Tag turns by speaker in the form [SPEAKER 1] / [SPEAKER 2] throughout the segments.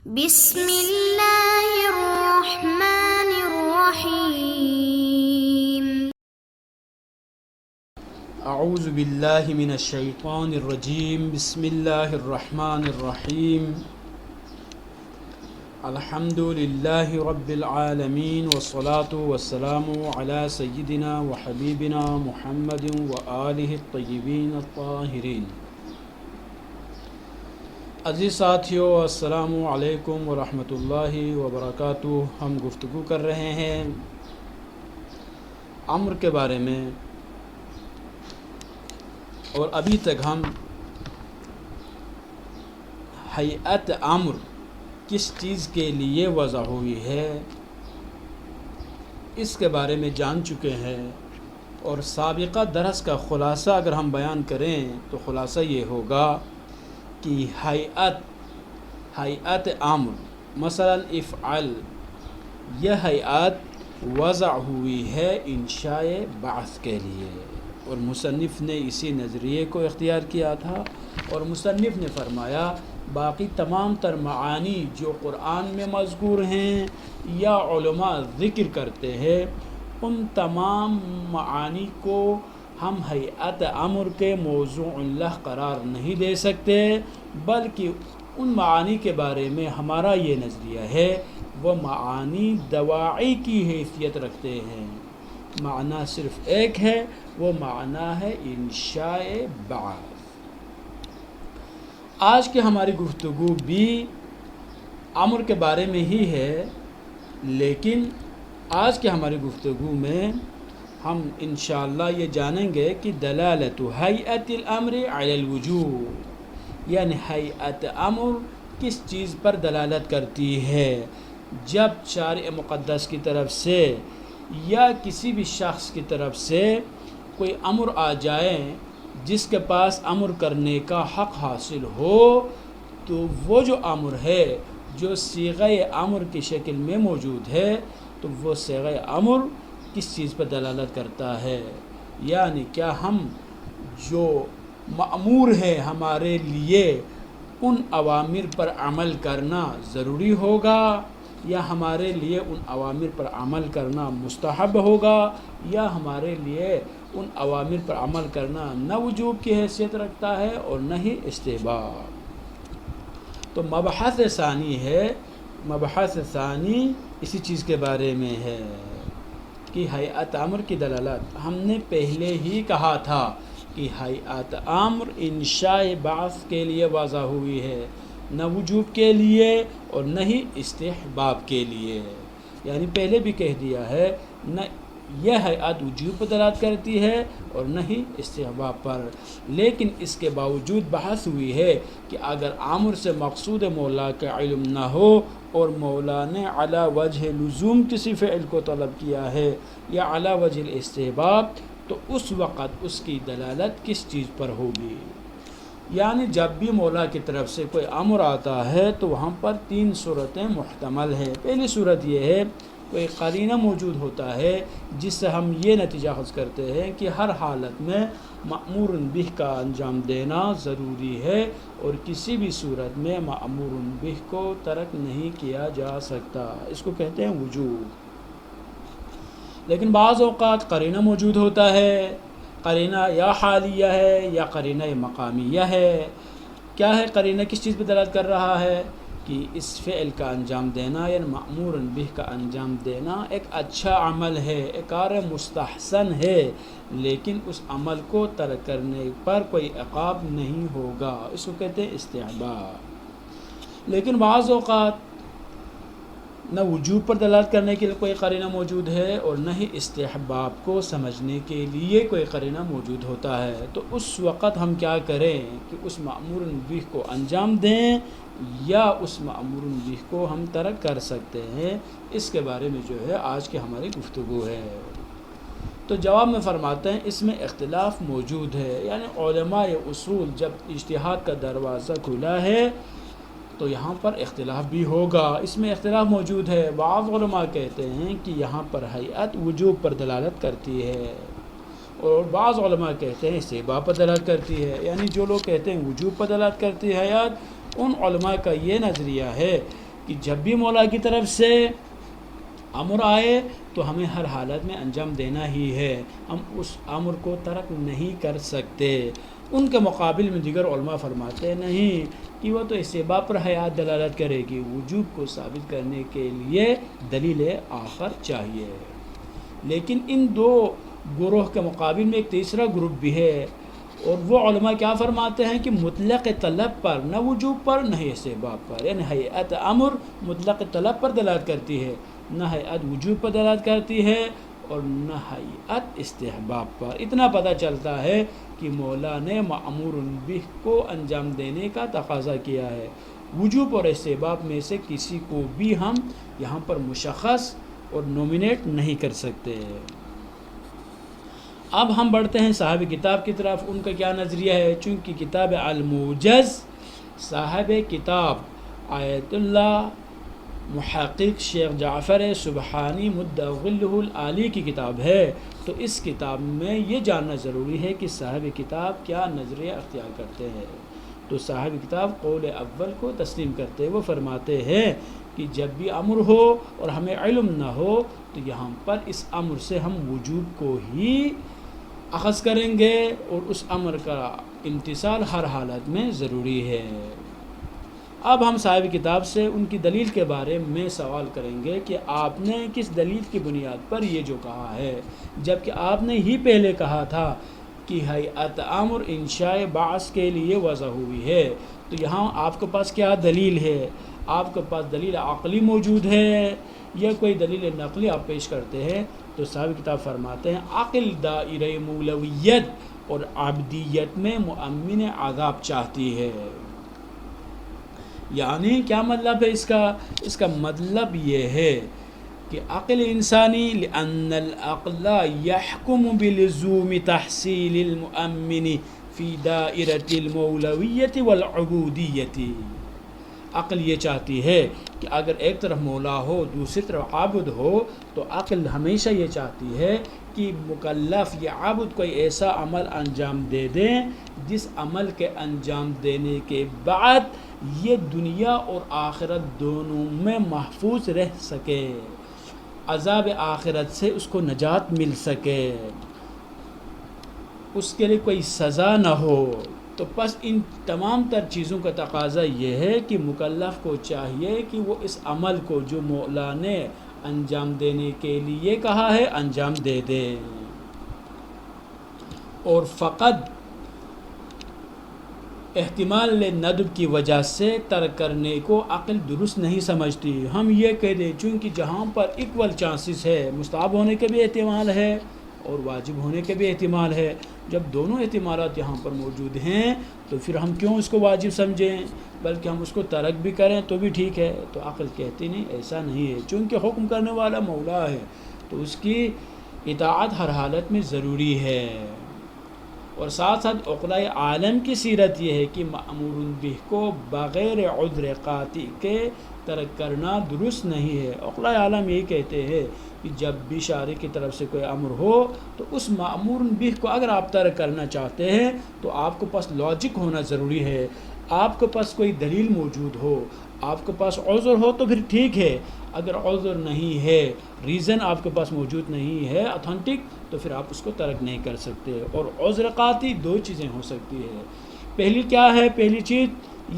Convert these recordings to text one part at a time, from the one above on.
[SPEAKER 1] بسم اللہ الرحمن الرحیم۔
[SPEAKER 2] اعوذ باللہ من الشیطان الرجیم، بسم اللہ الرحمن الرحیم۔ الحمد للہ رب العالمین والصلاة والسلام علی سیدنا وحبیبنا محمد وآلہ الطیبین الطاہرین۔ عزیز ساتھیو، السلام علیکم ورحمۃ اللہ وبرکاتہ۔ ہم گفتگو کر رہے ہیں امر کے بارے میں، اور ابھی تک ہم ہیئت امر کس چیز کے لیے وضع ہوئی ہے اس کے بارے میں جان چکے ہیں، اور سابقہ درس کا خلاصہ اگر ہم بیان کریں تو خلاصہ یہ ہوگا کہ ہیئت امر مثلا افعل، یہ ہیئت وضع ہوئی ہے انشاء بعث کے لیے، اور مصنف نے اسی نظریے کو اختیار کیا تھا، اور مصنف نے فرمایا باقی تمام تر معانی جو قرآن میں مذکور ہیں یا علماء ذکر کرتے ہیں، ان تمام معانی کو ہم ہیئت امر کے موضوع لہ قرار نہیں دے سکتے، بلکہ ان معانی کے بارے میں ہمارا یہ نظریہ ہے وہ معانی دواعی کی حیثیت رکھتے ہیں۔ معنی صرف ایک ہے، وہ معنی ہے انشاء بعث۔ آج کی ہماری گفتگو بھی امر کے بارے میں ہی ہے، لیکن آج کی ہماری گفتگو میں ہم انشاءاللہ یہ جانیں گے کہ دلالت ہیئت الامر علی الوجوب، یعنی ہیئت امر کس چیز پر دلالت کرتی ہے جب شارع مقدس کی طرف سے یا کسی بھی شخص کی طرف سے کوئی امر آ جائے جس کے پاس امر کرنے کا حق حاصل ہو، تو وہ جو امر ہے جو صیغہ امر کی شکل میں موجود ہے، تو وہ صیغہ امر کس چیز پر دلالت کرتا ہے، یعنی کیا ہم جو مأمور ہے ہمارے لیے ان اوامر پر عمل کرنا ضروری ہوگا، یا ہمارے لیے ان اوامر پر عمل کرنا مستحب ہوگا، یا ہمارے لیے ان اوامر پر عمل کرنا نہ وجوب کی حیثیت رکھتا ہے اور نہ ہی استحباب۔ تو مبحث ثانی اسی چیز کے بارے میں ہے کہ ہیئت امر کی دلالت۔ ہم نے پہلے ہی کہا تھا کہ ہیئت امر انشاء بعث کے لیے وضع ہوئی ہے، نہ وجوب کے لیے اور نہ ہی استحباب کے لیے، یعنی پہلے بھی کہہ دیا ہے نہ یہ ہیئت وجوب پر دلالت کرتی ہے اور نہ ہی استحباب پر، لیکن اس کے باوجود بحث ہوئی ہے کہ اگر امر سے مقصود مولا کا علم نہ ہو اور مولا نے علی وجہ لزوم کسی فعل کو طلب کیا ہے یا علی وجہ الاستحباب، تو اس وقت اس کی دلالت کس چیز پر ہوگی؟ یعنی جب بھی مولا کی طرف سے کوئی امر آتا ہے تو وہاں پر تین صورتیں محتمل ہیں۔ پہلی صورت یہ ہے کوئی قرینہ موجود ہوتا ہے جس سے ہم یہ نتیجہ اخذ کرتے ہیں کہ ہر حالت میں مأمور بہ کا انجام دینا ضروری ہے، اور کسی بھی صورت میں مأمور بہ کو ترک نہیں کیا جا سکتا، اس کو کہتے ہیں وجوب۔ لیکن بعض اوقات قرینہ موجود ہوتا ہے، قرینہ یا حالیہ ہے یا قرینہ مقامیہ ہے۔ کیا ہے قرینہ؟ کس چیز پہ دلالت کر رہا ہے کہ اس فعل کا انجام دینا یعنی مأمور بہ کا انجام دینا ایک اچھا عمل ہے، ایک کار مستحسن ہے، لیکن اس عمل کو ترک کرنے پر کوئی عقاب نہیں ہوگا، اس کو کہتے ہیں استحباب۔ لیکن بعض اوقات نہ وجوب پر دلالت کرنے کے لیے کوئی قرینہ موجود ہے اور نہ ہی استحباب کو سمجھنے کے لیے کوئی قرینہ موجود ہوتا ہے، تو اس وقت ہم کیا کریں کہ اس مأمور بہ کو انجام دیں یا اس مأمور بہ کو ہم ترک کر سکتے ہیں؟ اس کے بارے میں جو ہے آج کی ہماری گفتگو ہے۔ تو جواب میں فرماتے ہیں اس میں اختلاف موجود ہے، یعنی علماء اصول جب اجتہاد کا دروازہ کھلا ہے تو یہاں پر اختلاف بھی ہوگا۔ اس میں اختلاف موجود ہے، بعض علماء کہتے ہیں کہ یہاں پر ہیئت وجوب پر دلالت کرتی ہے، اور بعض علماء کہتے ہیں استحباب پر دلالت کرتی ہے، یعنی جو لوگ کہتے ہیں وجوب پر دلالت کرتی ہے ہیئت، ان علماء کا یہ نظریہ ہے کہ جب بھی مولا کی طرف سے امر آئے تو ہمیں ہر حالت میں انجام دینا ہی ہے، ہم اس امر کو ترک نہیں کر سکتے۔ ان کے مقابل میں دیگر علماء فرماتے نہیں کہ وہ تو استحباب پر حیات دلالت کرے گی، وجوب کو ثابت کرنے کے لیے دلیل آخر چاہیے۔ لیکن ان دو گروہ کے مقابل میں ایک تیسرا گروپ بھی ہے، اور وہ علماء کیا فرماتے ہیں کہ مطلق طلب پر، نہ وجوب پر نہ استحباب پر، یعنی ہیئت امر مطلق طلب پر دلالت کرتی ہے، نہ ہیئت وجوب پر دلالت کرتی ہے، اور نہ ہیئت استحباب پر۔ اتنا پتہ چلتا ہے کہ مولا نے مأمور بہ کو انجام دینے کا تقاضا کیا ہے۔ وجوب اور استحباب میں سے کسی کو بھی ہم یہاں پر مشخص اور نومینیٹ نہیں کر سکتے۔ اب ہم بڑھتے ہیں صاحب کتاب کی طرف، ان کا کیا نظریہ ہے۔ چونکہ کتاب الموجز صاحب کتاب آیت اللہ محقق شیخ جعفر سبحانی مدغلہ العالی کی کتاب ہے، تو اس کتاب میں یہ جاننا ضروری ہے کہ صاحب کتاب کیا نظریہ اختیار کرتے ہیں۔ تو صاحب کتاب قول اول کو تسلیم کرتے وہ فرماتے ہیں کہ جب بھی امر ہو اور ہمیں علم نہ ہو تو یہاں پر اس امر سے ہم وجوب کو ہی اخذ کریں گے، اور اس امر کا امتثال ہر حالت میں ضروری ہے۔ اب ہم صاحب کتاب سے ان کی دلیل کے بارے میں سوال کریں گے کہ آپ نے کس دلیل کی بنیاد پر یہ جو کہا ہے، جبکہ آپ نے ہی پہلے کہا تھا کہ ہیئت امر انشاء بعث کے لیے وضع ہوئی ہے، تو یہاں آپ کے پاس کیا دلیل ہے؟ آپ کے پاس دلیل عقلی موجود ہے یا کوئی دلیل نقلی آپ پیش کرتے ہیں؟ تو صاحب کتاب فرماتے ہیں عقل دائرہ مولویت اور عبدیت میں مؤمن عذاب چاہتی ہے۔ یعنی کیا مطلب ہے اس کا مطلب یہ ہے کہ عقل انسانی لأن العقل يحكم بلزوم تحصیل المؤمن فی دائرة المولویت والعبودیت۔ عقل یہ چاہتی ہے کہ اگر ایک طرف مولا ہو دوسری طرف عابد ہو، تو عقل ہمیشہ یہ چاہتی ہے کہ مکلف یا عابد کوئی ایسا عمل انجام دے دیں جس عمل کے انجام دینے کے بعد یہ دنیا اور آخرت دونوں میں محفوظ رہ سکے، عذاب آخرت سے اس کو نجات مل سکے، اس کے لیے کوئی سزا نہ ہو۔ تو پس ان تمام تر چیزوں کا تقاضا یہ ہے کہ مکلف کو چاہیے کہ وہ اس عمل کو جو مولا نے انجام دینے کے لیے کہا ہے انجام دے دے، اور فقط احتمال ندب کی وجہ سے ترک کرنے کو عقل درست نہیں سمجھتی۔ ہم یہ کہہ دیں چونکہ جہاں پر ایکول چانسز ہے، مستحب ہونے کے بھی احتمال ہے اور واجب ہونے کے بھی احتمال ہے، جب دونوں احتمالات یہاں پر موجود ہیں تو پھر ہم کیوں اس کو واجب سمجھیں، بلکہ ہم اس کو ترک بھی کریں تو بھی ٹھیک ہے۔ تو عقل کہتی نہیں، ایسا نہیں ہے، چونکہ حکم کرنے والا مولا ہے تو اس کی اطاعت ہر حالت میں ضروری ہے۔ اور ساتھ ساتھ عقلائے عالم کی سیرت یہ ہے کہ مأمور بہ کو بغیر عذر قاطع کے ترک کرنا درست نہیں ہے۔ عقلائے عالم یہی کہتے ہیں کہ جب بھی شارع کی طرف سے کوئی امر ہو تو اس مأمور بہ کو اگر آپ ترک کرنا چاہتے ہیں تو آپ کے پاس لاجک ہونا ضروری ہے، آپ کے پاس کوئی دلیل موجود ہو، آپ کے پاس عذر ہو تو پھر ٹھیک ہے، اگر عذر نہیں ہے، ریزن آپ کے پاس موجود نہیں ہے اتھینٹک، تو پھر آپ اس کو ترک نہیں کر سکتے۔ اور عذر قاطع دو چیزیں ہو سکتی ہے، پہلی کیا ہے؟ پہلی چیز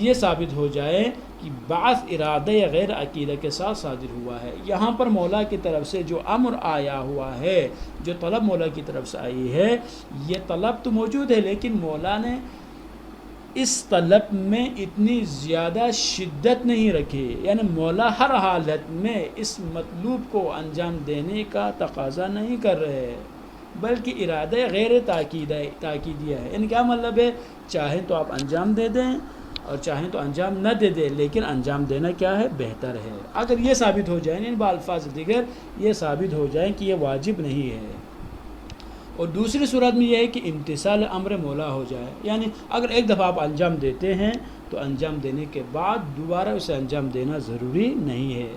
[SPEAKER 2] یہ ثابت ہو جائے کہ بعض ارادہ یا غیر عقیدہ کے ساتھ صادر ہوا ہے۔ یہاں پر مولا کی طرف سے جو امر آیا ہوا ہے، جو طلب مولا کی طرف سے آئی ہے، یہ طلب تو موجود ہے لیکن مولا نے اس طلب میں اتنی زیادہ شدت نہیں رکھی، یعنی مولا ہر حالت میں اس مطلوب کو انجام دینے کا تقاضا نہیں کر رہے، بلکہ ارادہ غیر تاکیدیہ ہے۔ یعنی کیا مطلب ہے؟ چاہیں تو آپ انجام دے دیں اور چاہیں تو انجام نہ دے دیں، لیکن انجام دینا کیا ہے؟ بہتر ہے۔ اگر یہ ثابت ہو جائے، یعنی بالفاظ دیگر یہ ثابت ہو جائے کہ یہ واجب نہیں ہے، اور دوسری صورت میں یہ ہے کہ امتثال امر مولا ہو جائے، یعنی اگر ایک دفعہ آپ انجام دیتے ہیں تو انجام دینے کے بعد دوبارہ اسے انجام دینا ضروری نہیں ہے۔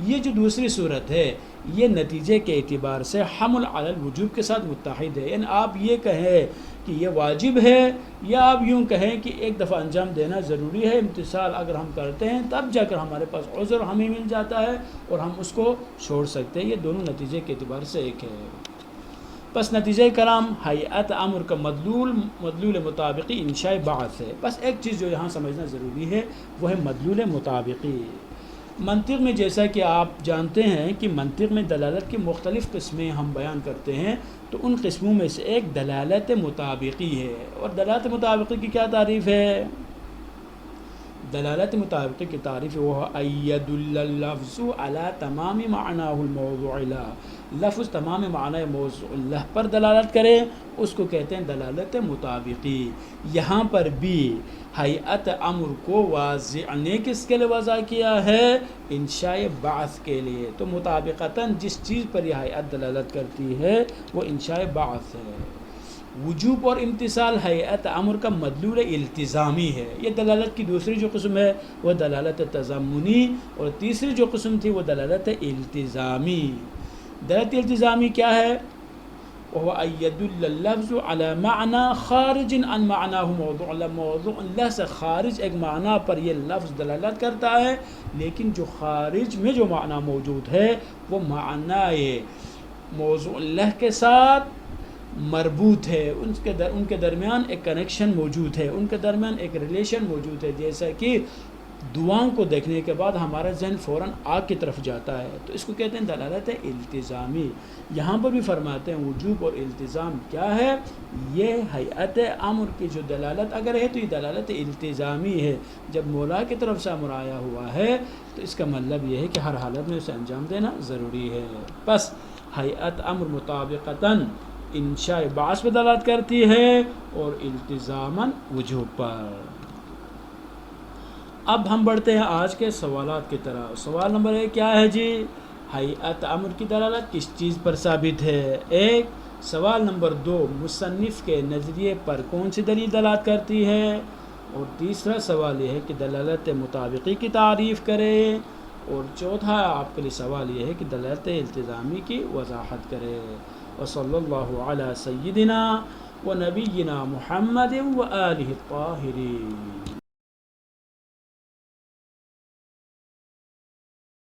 [SPEAKER 2] یہ جو دوسری صورت ہے یہ نتیجے کے اعتبار سے حمل علی الوجوب کے ساتھ متحد ہے، یعنی آپ یہ کہیں کہ یہ واجب ہے، یا آپ یوں کہیں کہ ایک دفعہ انجام دینا ضروری ہے، امتثال اگر ہم کرتے ہیں تب جا کر ہمارے پاس عذر ہمیں مل جاتا ہے اور ہم اس کو چھوڑ سکتے ہیں۔ یہ دونوں نتیجے کے اعتبار سے ایک ہے۔ بس نتیجہ کلام ہیئت امر کا مدلول مطابقی انشاء بعث ہے۔ بس ایک چیز جو یہاں سمجھنا ضروری ہے وہ ہے مدلول مطابقی۔ منطق میں جیسا کہ آپ جانتے ہیں کہ منطق میں دلالت کی مختلف قسمیں ہم بیان کرتے ہیں، تو ان قسموں میں سے ایک دلالت مطابقی ہے۔ اور دلالت مطابقی کی کیا تعریف ہے؟ دلالت مطابقی کی تعریف وہ اید اللفظ علی تمام معناہ الموضوع له، لفظ تمام معنی موضوع اللہ پر دلالت کرے، اس کو کہتے ہیں دلالت مطابقی۔ یہاں پر بھی ہیئت امر کو واضح نے کس کے لیے وضع کیا ہے؟ انشاء بعث کے لیے۔ تو مطابقتاً جس چیز پر یہ ہیئت دلالت کرتی ہے وہ انشاء بعث ہے۔ وجوب اور امتثال ہیئت امر کا مدلول التزامی ہے۔ یہ دلالت کی دوسری جو قسم ہے وہ دلالت تضمنی، اور تیسری جو قسم تھی وہ دلالت التزامی۔ دلالت التزامی کیا ہے؟ وہ اید اللفظ علی معنی خارج عن معناه موضوع اللہ، موضوع اللہ سے خارج ایک معنی پر یہ لفظ دلالت کرتا ہے، لیکن جو خارج میں جو معنی موجود ہے وہ معنی موضوع اللہ کے ساتھ مربوط ہے، ان کے درمیان ایک کنیکشن موجود ہے، ان کے درمیان ایک ریلیشن موجود ہے۔ جیسا کہ دعاؤں کو دیکھنے کے بعد ہمارا ذہن فوراً آگ کی طرف جاتا ہے، تو اس کو کہتے ہیں دلالت التزامی۔ یہاں پر بھی فرماتے ہیں وجوب اور التزام کیا ہے؟ یہ ہیئت امر کی جو دلالت اگر ہے تو یہ دلالت التزامی ہے۔ جب مولا کی طرف سے امر آیا ہوا ہے تو اس کا مطلب یہ ہے کہ ہر حالت میں اسے انجام دینا ضروری ہے۔ بس ہیئت امر مطابقتاً انشاء بعث پہ دلالت کرتی ہے اور التزاماً وجوب پر۔ اب ہم بڑھتے ہیں آج کے سوالات کی طرف۔ سوال نمبر 1 کیا ہے جی؟ ہیئت امر کی دلالت کس چیز پر ثابت ہے؟ ایک۔ سوال نمبر 2 مصنف کے نظریے پر کون سی دلیل دلالت کرتی ہے؟ اور تیسرا سوال یہ ہے کہ دلالت مطابقی کی تعریف کرے، اور چوتھا آپ کے لیے سوال یہ ہے کہ دلالت التزامی کی وضاحت کرے۔ وصلی اللہ علی سیدنا و نبینا محمد و آلہ الطاہرین۔